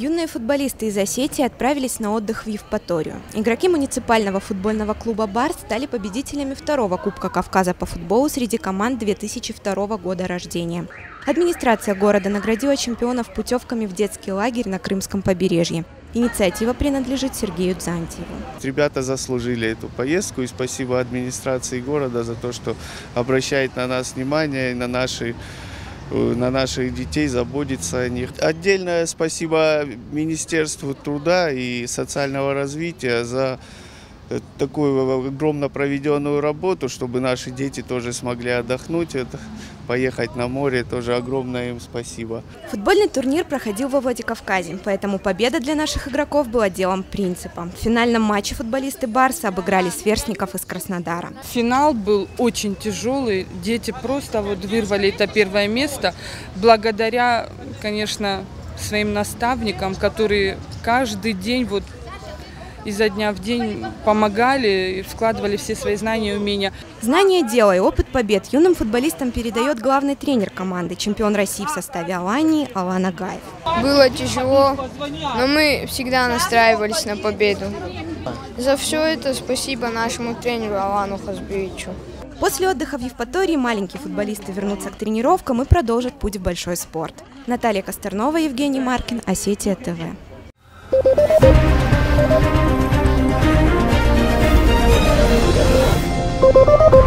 Юные футболисты из Осетии отправились на отдых в Евпаторию. Игроки муниципального футбольного клуба «Барс» стали победителями второго Кубка Кавказа по футболу среди команд 2002 года рождения. Администрация города наградила чемпионов путевками в детский лагерь на Крымском побережье. Инициатива принадлежит Сергею Дзантьеву. Ребята заслужили эту поездку, и спасибо администрации города за то, что обращает на нас внимание, на наших детей, заботится о них. Отдельное спасибо Министерству труда и социального развития за такую огромно проведенную работу, чтобы наши дети тоже смогли отдохнуть, поехать на море. Тоже огромное им спасибо. Футбольный турнир проходил во Владикавказе, поэтому победа для наших игроков была делом принципа. В финальном матче футболисты «Барса» обыграли сверстников из Краснодара. Финал был очень тяжелый. Дети просто вырвали это первое место благодаря, конечно, своим наставникам, которые каждый день изо дня в день помогали и вкладывали все свои знания и умения. Знание дела и опыт побед юным футболистам передает главный тренер команды, чемпион России в составе Алании Алан Агаев. Было тяжело, но мы всегда настраивались на победу. За все это спасибо нашему тренеру Алану Хазбевичу. После отдыха в Евпатории маленькие футболисты вернутся к тренировкам и продолжат путь в большой спорт. Наталья Костернова, Евгений Маркин, Осетия ТВ. Thank you.